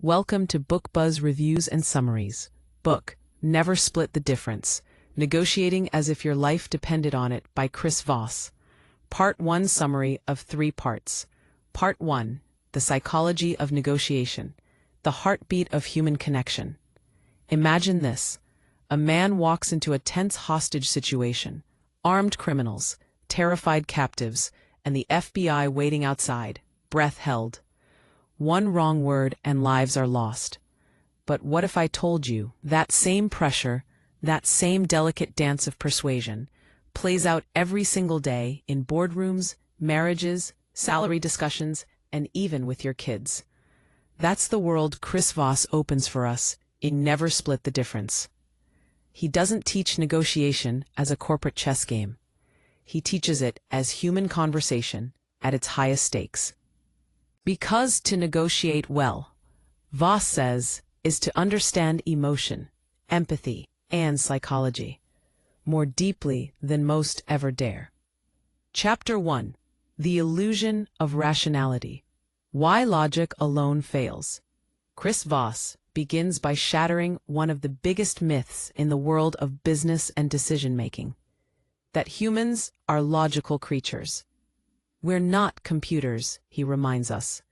Welcome to Book Buzz Reviews and Summaries. Book, Never Split the Difference. Negotiating as if your life depended on it by Chris Voss. Part 1 summary of 3 parts. Part 1, The Psychology of Negotiation. The Heartbeat of Human Connection. Imagine this. A man walks into a tense hostage situation. Armed criminals, terrified captives, and the FBI waiting outside, breath held. One wrong word and lives are lost. But what if I told you that same pressure, that same delicate dance of persuasion, plays out every single day in boardrooms, marriages, salary discussions, and even with your kids? That's the world Chris Voss opens for us in Never Split the Difference. He doesn't teach negotiation as a corporate chess game. He teaches it as human conversation at its highest stakes. Because to negotiate well, Voss says, is to understand emotion, empathy, and psychology more deeply than most ever dare. Chapter 1. The Illusion of Rationality. Why Logic Alone Fails. Chris Voss begins by shattering one of the biggest myths in the world of business and decision-making, that humans are logical creatures. We're not computers, he reminds us.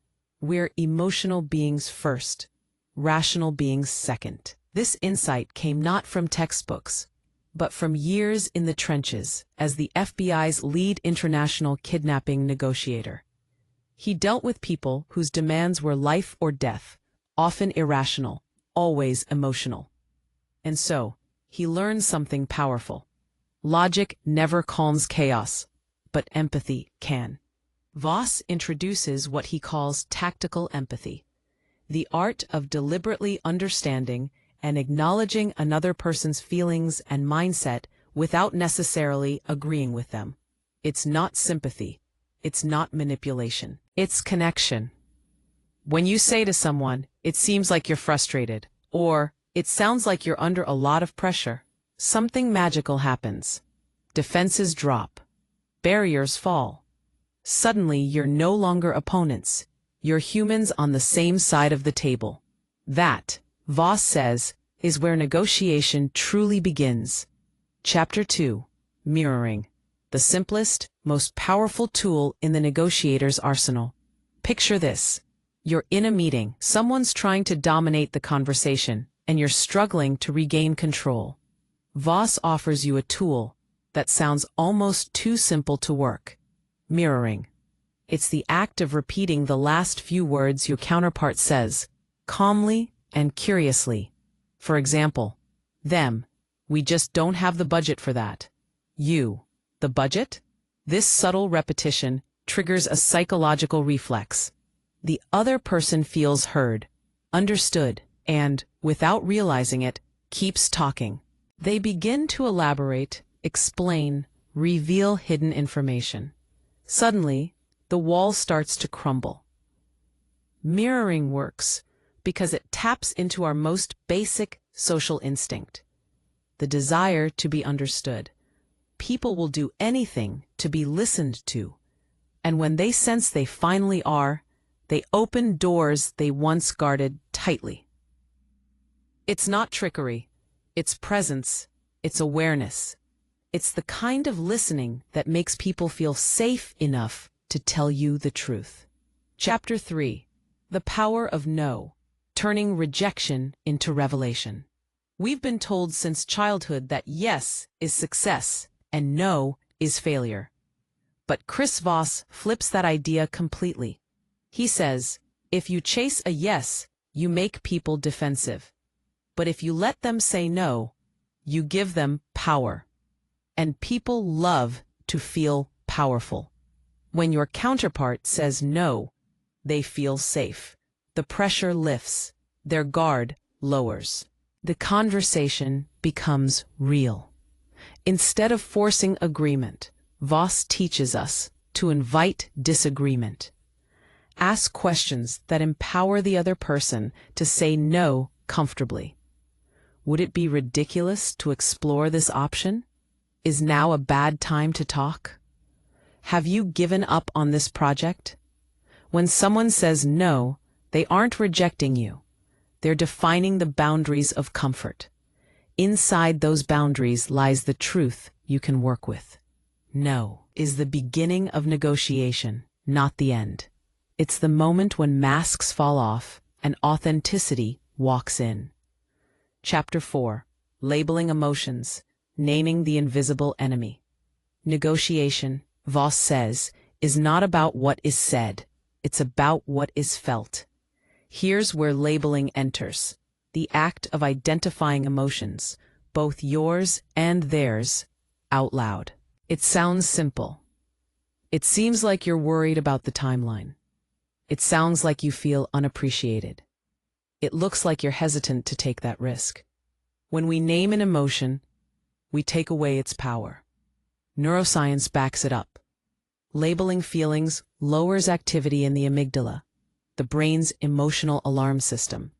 We're emotional beings first, rational beings second. This insight came not from textbooks, but from years in the trenches as the FBI's lead international kidnapping negotiator. He dealt with people whose demands were life or death, often irrational, always emotional. And so, he learned something powerful. Logic never calms chaos, but empathy can. Voss introduces what he calls tactical empathy, the art of deliberately understanding and acknowledging another person's feelings and mindset without necessarily agreeing with them. It's not sympathy. It's not manipulation. It's connection. When you say to someone, "It seems like you're frustrated," or "It sounds like you're under a lot of pressure," something magical happens. Defenses drop. Barriers fall. Suddenly, you're no longer opponents. You're humans on the same side of the table. That, Voss says, is where negotiation truly begins. Chapter 2. Mirroring. The simplest, most powerful tool in the negotiator's arsenal. Picture this. You're in a meeting. Someone's trying to dominate the conversation, and you're struggling to regain control. Voss offers you a tool that sounds almost too simple to work. Mirroring. It's the act of repeating the last few words your counterpart says, calmly and curiously. For example, them, "We just don't have the budget for that." You, "The budget?" This subtle repetition triggers a psychological reflex. The other person feels heard, understood, and, without realizing it, keeps talking. They begin to elaborate, explain, reveal hidden information. Suddenly, the wall starts to crumble. Mirroring works because it taps into our most basic social instinct, the desire to be understood. People will do anything to be listened to, and when they sense they finally are, they open doors they once guarded tightly. It's not trickery, it's presence, it's awareness. It's the kind of listening that makes people feel safe enough to tell you the truth. Chapter 3. The Power of No. Turning Rejection into Revelation. We've been told since childhood that yes is success and no is failure. But Chris Voss flips that idea completely. He says, if you chase a yes, you make people defensive. But if you let them say no, you give them power. And people love to feel powerful. When your counterpart says no, they feel safe. The pressure lifts. Their guard lowers. The conversation becomes real. Instead of forcing agreement, Voss teaches us to invite disagreement. Ask questions that empower the other person to say no comfortably. Would it be ridiculous to explore this option? Is now a bad time to talk? Have you given up on this project? When someone says no, they aren't rejecting you. They're defining the boundaries of comfort. Inside those boundaries lies the truth you can work with. No is the beginning of negotiation, not the end. It's the moment when masks fall off and authenticity walks in. Chapter 4. Labeling Emotions, Naming the Invisible Enemy. Negotiation, Voss says, is not about what is said, it's about what is felt. Here's where labeling enters, the act of identifying emotions, both yours and theirs, out loud. It sounds simple. It seems like you're worried about the timeline. It sounds like you feel unappreciated. It looks like you're hesitant to take that risk. When we name an emotion, we take away its power. Neuroscience backs it up. Labeling feelings lowers activity in the amygdala, the brain's emotional alarm system.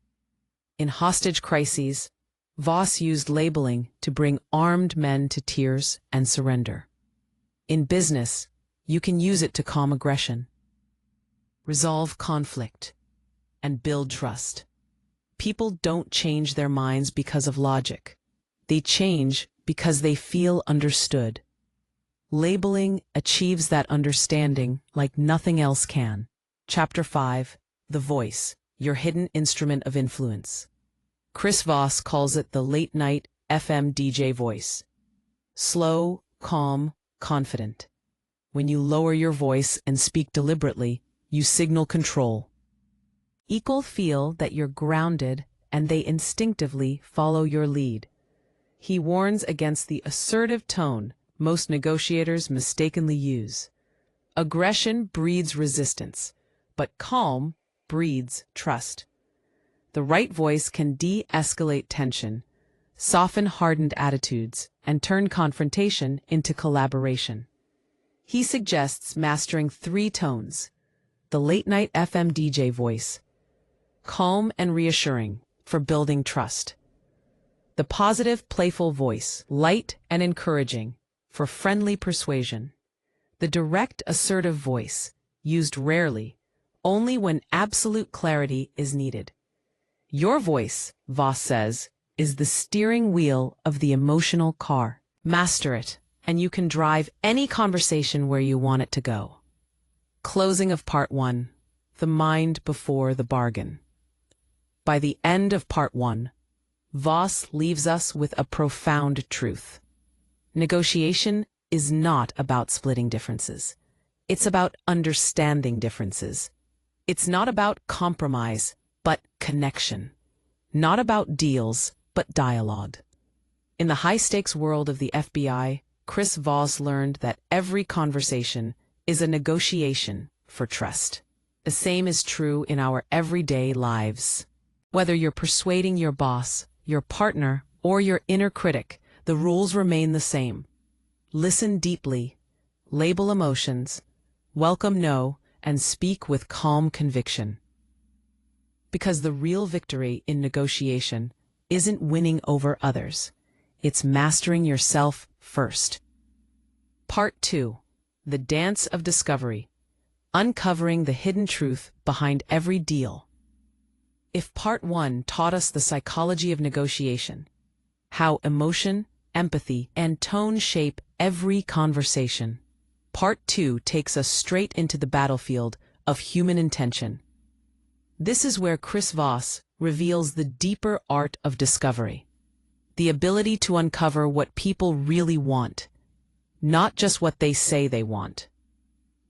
In hostage crises, Voss used labeling to bring armed men to tears and surrender. In business, you can use it to calm aggression, resolve conflict, and build trust. People don't change their minds because of logic. They change because they feel understood. Labeling achieves that understanding like nothing else can. Chapter 5. The Voice, Your Hidden Instrument of Influence. Chris Voss calls it the late-night FM DJ voice. Slow, calm, confident. When you lower your voice and speak deliberately, you signal control. People feel that you're grounded and they instinctively follow your lead. He warns against the assertive tone most negotiators mistakenly use. Aggression breeds resistance, but calm breeds trust. The right voice can de-escalate tension, soften hardened attitudes, and turn confrontation into collaboration. He suggests mastering 3 tones: the late-night FM DJ voice, calm and reassuring, for building trust; the positive, playful voice, light and encouraging, for friendly persuasion; the direct, assertive voice, used rarely, only when absolute clarity is needed. Your voice, Voss says, is the steering wheel of the emotional car. Master it, and you can drive any conversation where you want it to go. Closing of Part 1. The Mind Before the Bargain. By the end of Part 1, Voss leaves us with a profound truth. Negotiation is not about splitting differences. It's about understanding differences. It's not about compromise, but connection. Not about deals, but dialogue. In the high-stakes world of the FBI, Chris Voss learned that every conversation is a negotiation for trust. The same is true in our everyday lives. Whether you're persuading your boss, your partner, or your inner critic, the rules remain the same. Listen deeply, label emotions, welcome no, and speak with calm conviction. Because the real victory in negotiation isn't winning over others. It's mastering yourself first. Part 2. The Dance of Discovery. Uncovering the hidden truth behind every deal. If Part 1 taught us the psychology of negotiation, how emotion, empathy, and tone shape every conversation, Part 2 takes us straight into the battlefield of human intention. This is where Chris Voss reveals the deeper art of discovery, the ability to uncover what people really want, not just what they say they want.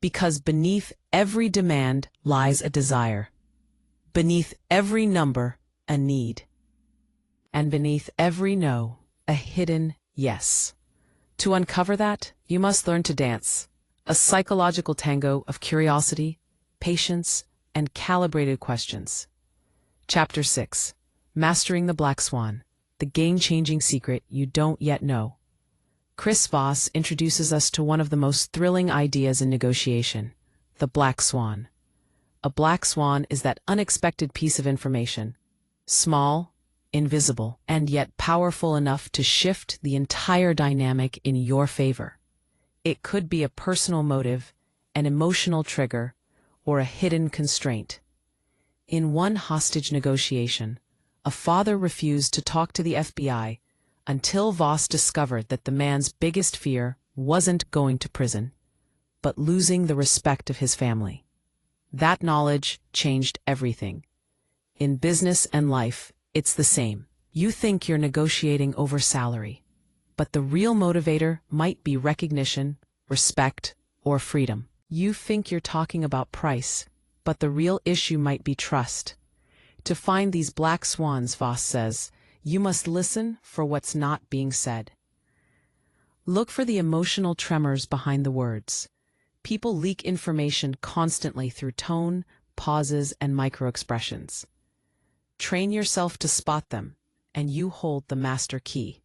Because beneath every demand lies a desire, beneath every number a need, and beneath every no a hidden yes. To uncover that, you must learn to dance, a psychological tango of curiosity, patience, and calibrated questions. Chapter 6. Mastering the Black Swan, the game-changing secret you don't yet know. Chris Voss introduces us to one of the most thrilling ideas in negotiation, the Black Swan. A black swan is that unexpected piece of information, small, invisible, and yet powerful enough to shift the entire dynamic in your favor. It could be a personal motive, an emotional trigger, or a hidden constraint. In one hostage negotiation, A father refused to talk to the FBI until Voss discovered that the man's biggest fear wasn't going to prison, but losing the respect of his family. That knowledge changed everything. In business and life, it's the same. You think you're negotiating over salary, but the real motivator might be recognition, respect, or freedom. You think you're talking about price, but the real issue might be trust. To find these black swans, Voss says, you must listen for what's not being said. Look for the emotional tremors behind the words. People leak information constantly through tone, pauses, and microexpressions. Train yourself to spot them, and you hold the master key.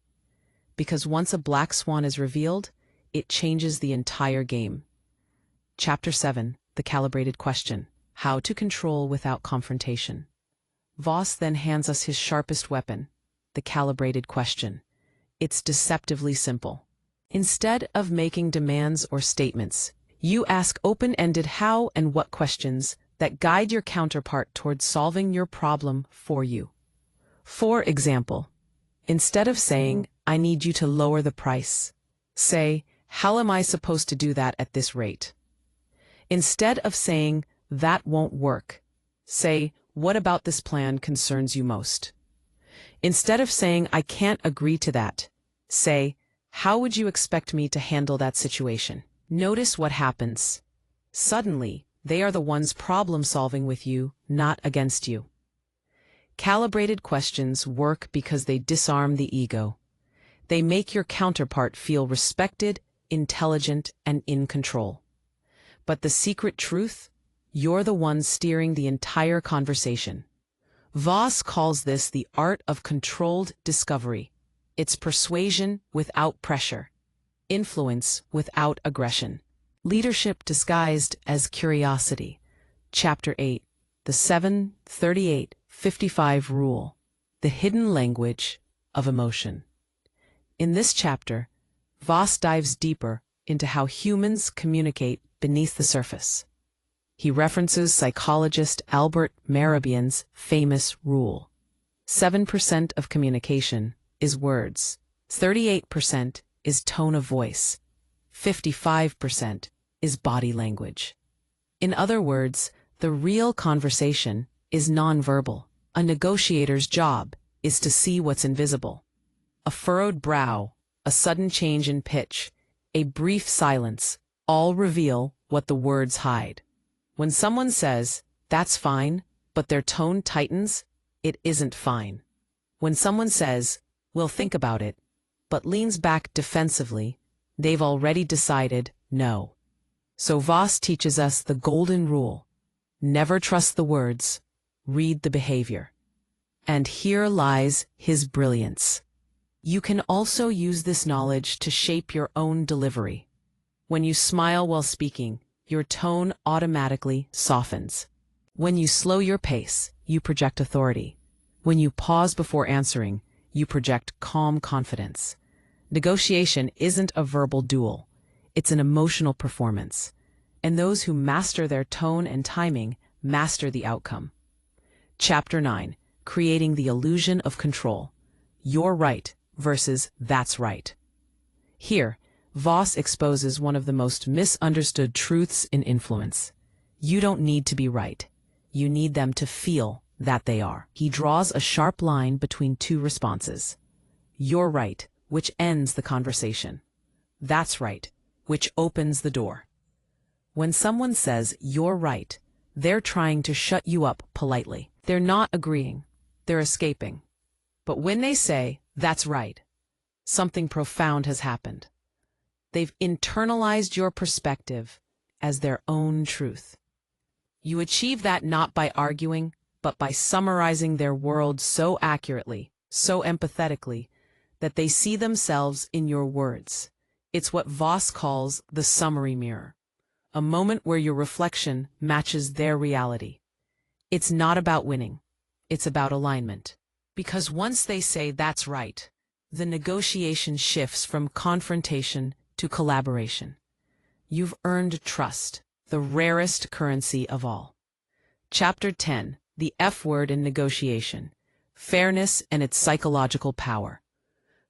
Because once a black swan is revealed, it changes the entire game. Chapter 7, The Calibrated Question: How to Control Without Confrontation. Voss then hands us his sharpest weapon, the calibrated question. It's deceptively simple. Instead of making demands or statements, you ask open-ended how and what questions that guide your counterpart towards solving your problem for you. For example, instead of saying, "I need you to lower the price," say, "How am I supposed to do that at this rate?" Instead of saying, "That won't work," say, "What about this plan concerns you most?" Instead of saying, "I can't agree to that," say, "How would you expect me to handle that situation?" Notice what happens. Suddenly, they are the ones problem-solving with you, not against you. Calibrated questions work because they disarm the ego. They make your counterpart feel respected, intelligent, and in control. But the secret truth? You're the one steering the entire conversation. Voss calls this the art of controlled discovery. It's persuasion without pressure, influence without aggression. Leadership disguised as curiosity. Chapter 8, The 7-38-55 Rule, The Hidden Language of Emotion. In this chapter, Voss dives deeper into how humans communicate beneath the surface. He references psychologist Albert Mehrabian's famous rule. 7% of communication is words, 38% is tone of voice, 55% is body language. In other words, the real conversation is nonverbal. A negotiator's job is to see what's invisible. A furrowed brow, a sudden change in pitch, a brief silence, all reveal what the words hide. When someone says, "That's fine," but their tone tightens, it isn't fine. When someone says, "We'll think about it," but leans back defensively, they've already decided no. So Voss teaches us the golden rule: never trust the words, read the behavior. And here lies his brilliance. You can also use this knowledge to shape your own delivery. When you smile while speaking, your tone automatically softens. When you slow your pace, you project authority. When you pause before answering, you project calm confidence. Negotiation isn't a verbal duel. It's an emotional performance. And those who master their tone and timing master the outcome. Chapter 9, Creating the Illusion of Control. You're right versus that's right. Here, Voss exposes one of the most misunderstood truths in influence. You don't need to be right. You need them to feel that they are. He draws a sharp line between two responses. You're right, which ends the conversation. That's right, which opens the door. When someone says you're right, they're trying to shut you up politely. They're not agreeing. They're escaping. But when they say that's right, something profound has happened. They've internalized your perspective as their own truth. You achieve that not by arguing, but by summarizing their world so accurately, so empathetically, that they see themselves in your words. It's what Voss calls the summary mirror, a moment where your reflection matches their reality. It's not about winning. It's about alignment. Because once they say that's right, the negotiation shifts from confrontation to collaboration. You've earned trust, the rarest currency of all. Chapter 10, The F Word in Negotiation. fairness and its psychological power.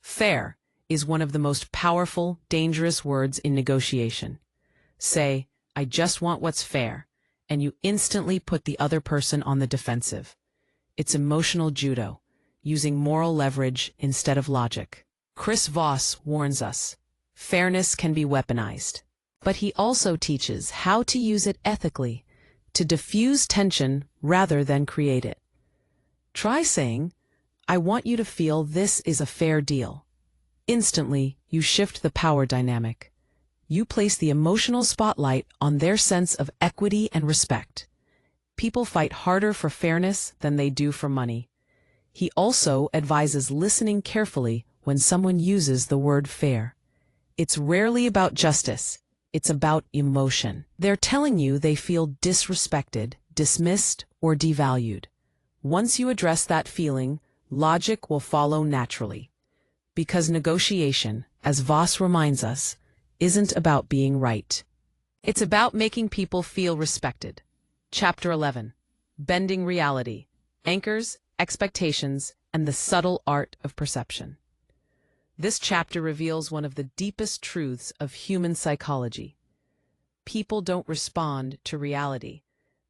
Fair is one of the most powerful, dangerous words in negotiation. Say, "I just want what's fair," and you instantly put the other person on the defensive. It's emotional judo, using moral leverage instead of logic. Chris Voss warns us, fairness can be weaponized. But he also teaches how to use it ethically, to diffuse tension rather than create it. Try saying, "I want you to feel this is a fair deal." Instantly, you shift the power dynamic. You place the emotional spotlight on their sense of equity and respect. People fight harder for fairness than they do for money. He also advises listening carefully when someone uses the word fair. It's rarely about justice. It's about emotion. They're telling you they feel disrespected, dismissed, or devalued. Once you address that feeling, logic will follow naturally. Because negotiation, as Voss reminds us, isn't about being right. It's about making people feel respected. Chapter 11. Bending Reality. Anchors, Expectations, and the Subtle Art of Perception. This chapter reveals one of the deepest truths of human psychology. People don't respond to reality.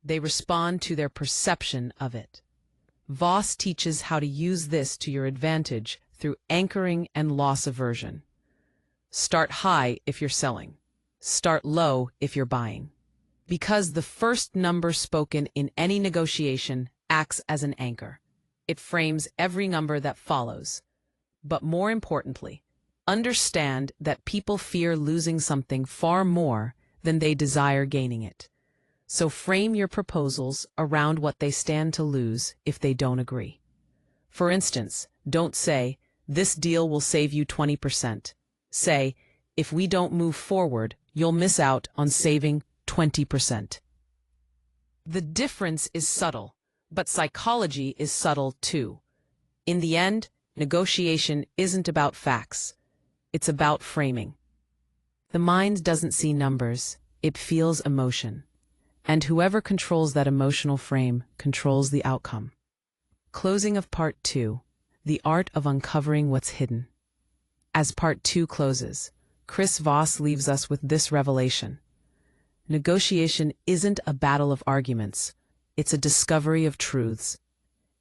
They respond to their perception of it. Voss teaches how to use this to your advantage through anchoring and loss aversion. Start high if you're selling. Start low if you're buying. Because the first number spoken in any negotiation acts as an anchor. It frames every number that follows. But more importantly, understand that people fear losing something far more than they desire gaining it. So frame your proposals around what they stand to lose if they don't agree. For instance, don't say, "This deal will save you 20%. Say, "If we don't move forward, you'll miss out on saving 20%. The difference is subtle, but psychology is subtle too. In the end, negotiation isn't about facts. It's about framing. The mind doesn't see numbers, it feels emotion. And whoever controls that emotional frame controls the outcome. Closing of Part 2. The Art of Uncovering What's Hidden. As Part 2 closes, Chris Voss leaves us with this revelation. Negotiation isn't a battle of arguments. It's a discovery of truths.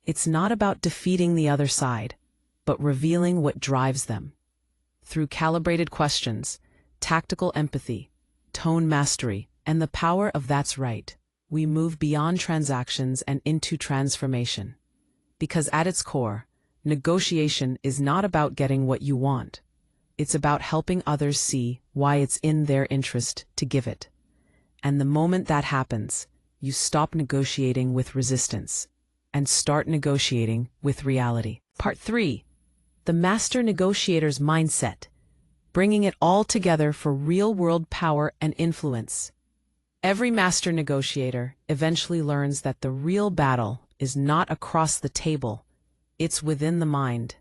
It's not about defeating the other side, but revealing what drives them. Through calibrated questions, tactical empathy, tone mastery, and the power of "that's right," we move beyond transactions and into transformation. Because at its core, negotiation is not about getting what you want. It's about helping others see why it's in their interest to give it. And the moment that happens, you stop negotiating with resistance and start negotiating with reality. Part 3. The Master Negotiator's Mindset. Bringing it all together for real-world power and influence. Every master negotiator eventually learns that the real battle is not across the table, it's within the mind.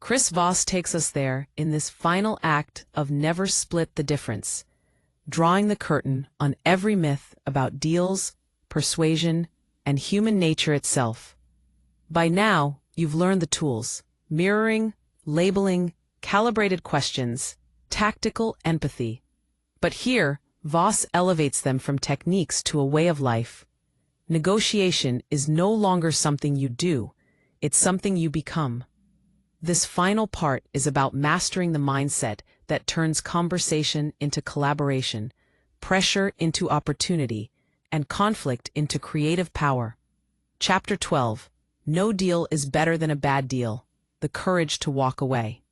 Chris Voss takes us there in this final act of Never Split the Difference, drawing the curtain on every myth about deals, persuasion, and human nature itself. By now, you've learned the tools: mirroring, labeling, calibrated questions, tactical empathy. But here, Voss elevates them from techniques to a way of life. Negotiation is no longer something you do, it's something you become. This final part is about mastering the mindset that turns conversation into collaboration, pressure into opportunity, and conflict into creative power. Chapter 12. No deal is better than a bad deal. The courage to walk away.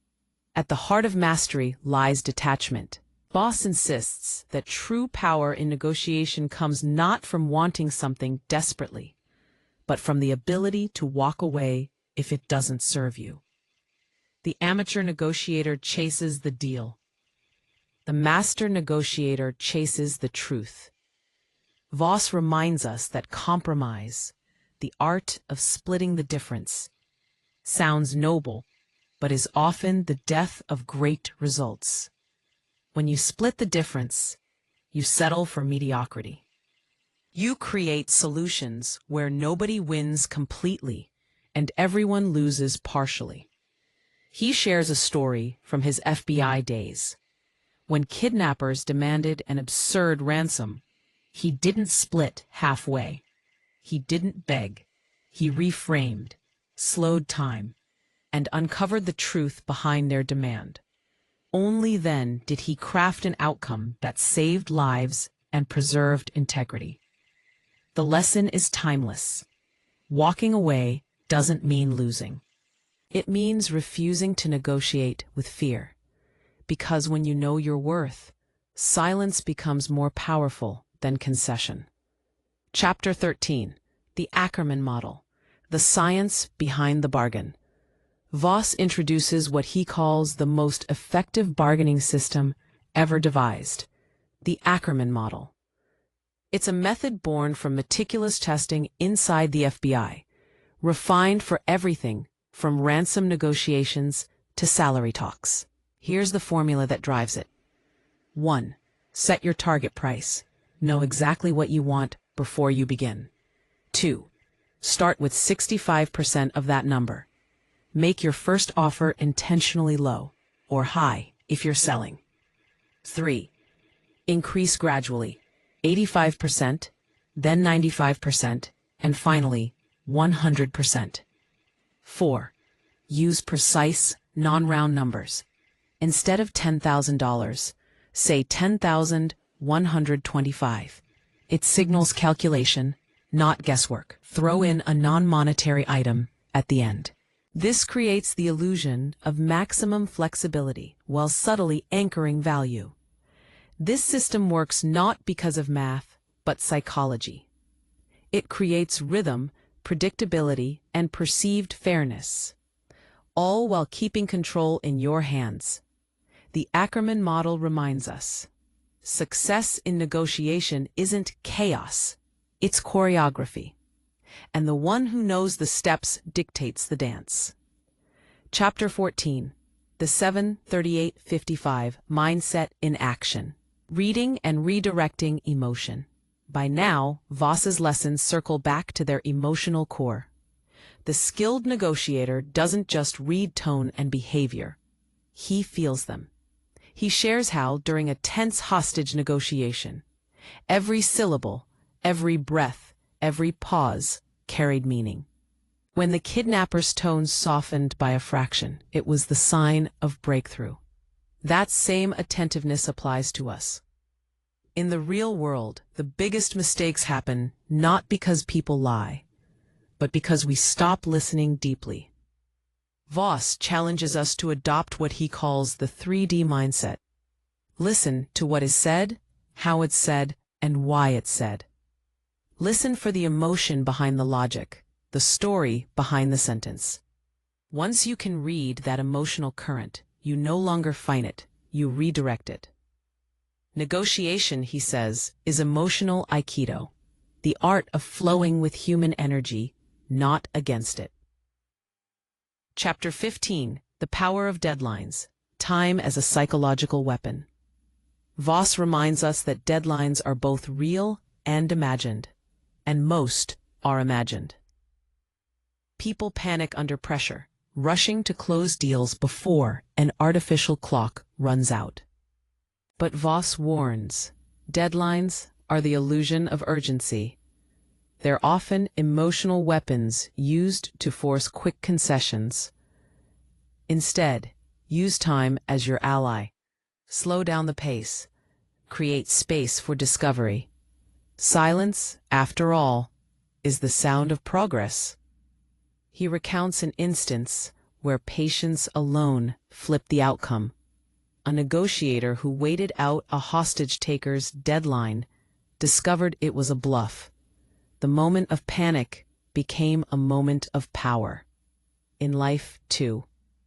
At the heart of mastery lies detachment. Voss insists that true power in negotiation comes not from wanting something desperately, but from the ability to walk away if it doesn't serve you. The amateur negotiator chases the deal. The master negotiator chases the truth. Voss reminds us that compromise, the art of splitting the difference, sounds noble, but is often the death of great results. When you split the difference, you settle for mediocrity. You create solutions where nobody wins completely, and everyone loses partially. He shares a story from his FBI days. When kidnappers demanded an absurd ransom, he didn't split halfway. He didn't beg. He reframed, slowed time, and uncovered the truth behind their demand. Only then did he craft an outcome that saved lives and preserved integrity. The lesson is timeless. Walking away doesn't mean losing. It means refusing to negotiate with fear. Because when you know your worth, silence becomes more powerful than concession. Chapter 13. The Ackerman Model. The Science Behind the Bargain. Voss introduces what he calls the most effective bargaining system ever devised, the Ackerman Model. It's a method born from meticulous testing inside the FBI, refined for everything from ransom negotiations to salary talks. Here's the formula that drives it. 1. Set your target price. Know exactly what you want before you begin. 2. Start with 65% of that number. Make your first offer intentionally low, or high if you're selling. 3. Increase gradually, 85%, then 95%, and finally, 100%. 4. Use precise, non-round numbers. Instead of $10,000, say $10,125. It signals calculation, not guesswork. Throw in a non-monetary item at the end. This creates the illusion of maximum flexibility while subtly anchoring value. This system works not because of math, but psychology. It creates rhythm, predictability, and perceived fairness, all while keeping control in your hands. The Ackerman Model reminds us, success in negotiation isn't chaos, it's choreography. And the one who knows the steps dictates the dance. Chapter 14. The 73855 Mindset in Action. Reading and redirecting emotion. By now, Voss's lessons circle back to their emotional core. The skilled negotiator doesn't just read tone and behavior. He feels them. He shares how, during a tense hostage negotiation, every syllable, every breath, every pause carried meaning. When the kidnapper's tone softened by a fraction, it was the sign of breakthrough. That same attentiveness applies to us. In the real world, the biggest mistakes happen not because people lie, but because we stop listening deeply. Voss challenges us to adopt what he calls the 3D mindset. Listen to what is said, how it's said, and why it's said. Listen for the emotion behind the logic, the story behind the sentence. Once you can read that emotional current, you no longer fight it, you redirect it. Negotiation, he says, is emotional aikido, the art of flowing with human energy, not against it. Chapter 15. The Power of Deadlines. Time as a Psychological Weapon. Voss reminds us that deadlines are both real and imagined, and most are imagined. People panic under pressure, rushing to close deals before an artificial clock runs out. But Voss warns, deadlines are the illusion of urgency. They're often emotional weapons used to force quick concessions. Instead, use time as your ally. Slow down the pace. Create space for discovery. Silence, after all, is the sound of progress. He recounts an instance where patience alone flipped the outcome. A negotiator who waited out a hostage-taker's deadline discovered it was a bluff. The moment of panic became a moment of power. In life, too,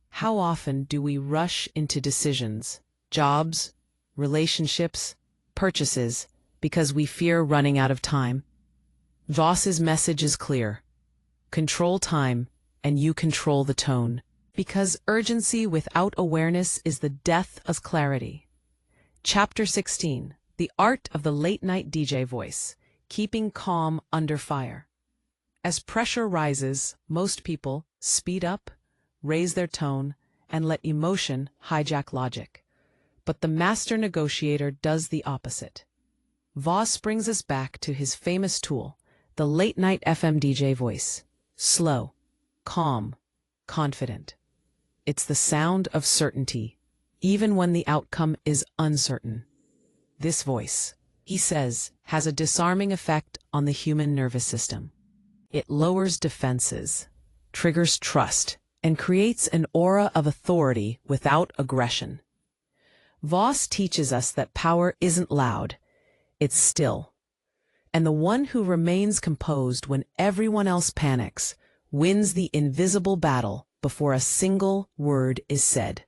how often do we rush into decisions, jobs, relationships, purchases, because we fear running out of time? Voss's message is clear. Control time, and you control the tone. Because urgency without awareness is the death of clarity. Chapter 16. The Art of the Late-Night DJ Voice. Keeping Calm Under Fire. As pressure rises, most people speed up, raise their tone, and let emotion hijack logic. But the master negotiator does the opposite. Voss brings us back to his famous tool, the late-night FM DJ voice. Slow, calm, confident. It's the sound of certainty, even when the outcome is uncertain. This voice, he says, has a disarming effect on the human nervous system. It lowers defenses, triggers trust, and creates an aura of authority without aggression. Voss teaches us that power isn't loud, it's still. And the one who remains composed when everyone else panics wins the invisible battle before a single word is said.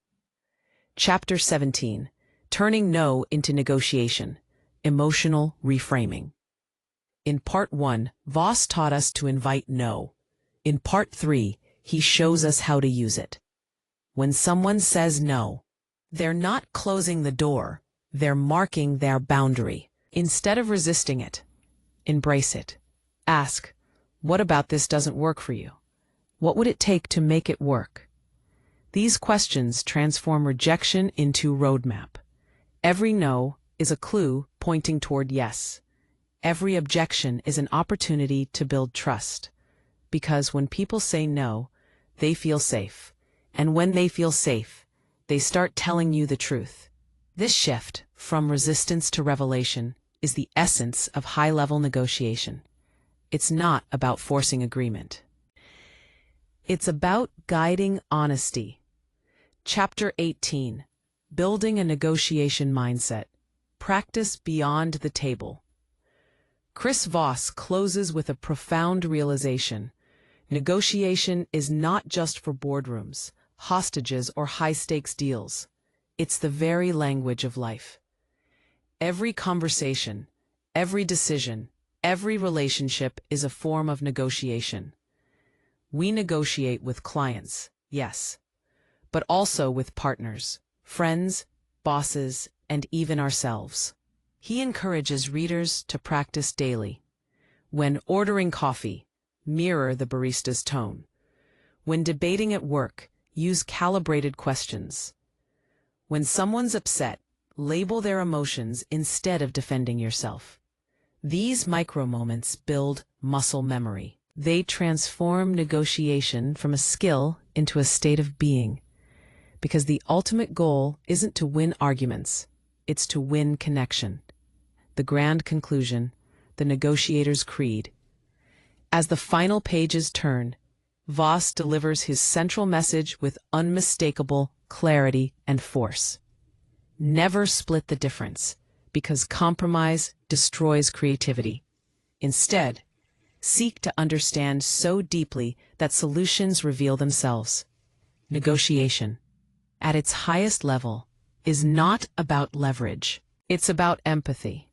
Chapter 17. Turning No into Negotiation. Emotional Reframing. In Part 1, Voss taught us to invite no. In Part 3, he shows us how to use it. When someone says no, they're not closing the door, they're marking their boundary. Instead of resisting it, embrace it. Ask, what about this doesn't work for you? What would it take to make it work? These questions transform rejection into roadmap. Every no is a clue pointing toward yes. Every objection is an opportunity to build trust. Because when people say no, they feel safe. And when they feel safe, they start telling you the truth. This shift from resistance to revelation is the essence of high-level negotiation. It's not about forcing agreement. It's about guiding honesty. Chapter 18. Building a Negotiation Mindset. Practice beyond the table. Chris Voss closes with a profound realization. Negotiation is not just for boardrooms, hostages, or high-stakes deals. It's the very language of life. Every conversation, every decision, every relationship is a form of negotiation. We negotiate with clients, yes, but also with partners, friends, bosses, and even ourselves. He encourages readers to practice daily. When ordering coffee, mirror the barista's tone. When debating at work, use calibrated questions. When someone's upset, label their emotions instead of defending yourself. These micro-moments build muscle memory. They transform negotiation from a skill into a state of being. Because the ultimate goal isn't to win arguments, it's to win connection. The grand conclusion, the negotiator's creed. As the final pages turn, Voss delivers his central message with unmistakable clarity and force. Never split the difference, because compromise destroys creativity. Instead, seek to understand so deeply that solutions reveal themselves. Negotiation, at its highest level, is not about leverage. It's about empathy.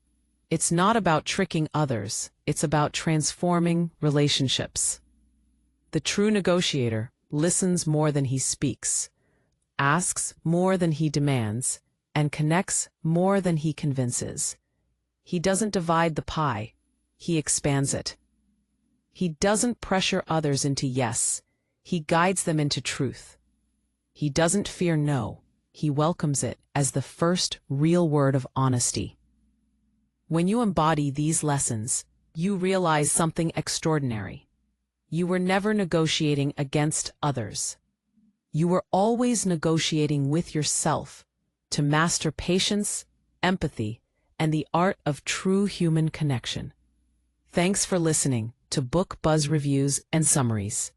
It's not about tricking others. It's about transforming relationships. The true negotiator listens more than he speaks, asks more than he demands, and connects more than he convinces. He doesn't divide the pie, he expands it. He doesn't pressure others into yes, he guides them into truth. He doesn't fear no, he welcomes it as the first real word of honesty. When you embody these lessons, you realize something extraordinary. You were never negotiating against others. You were always negotiating with yourself to master patience, empathy, and the art of true human connection. Thanks for listening to Book Buzz Reviews and Summaries.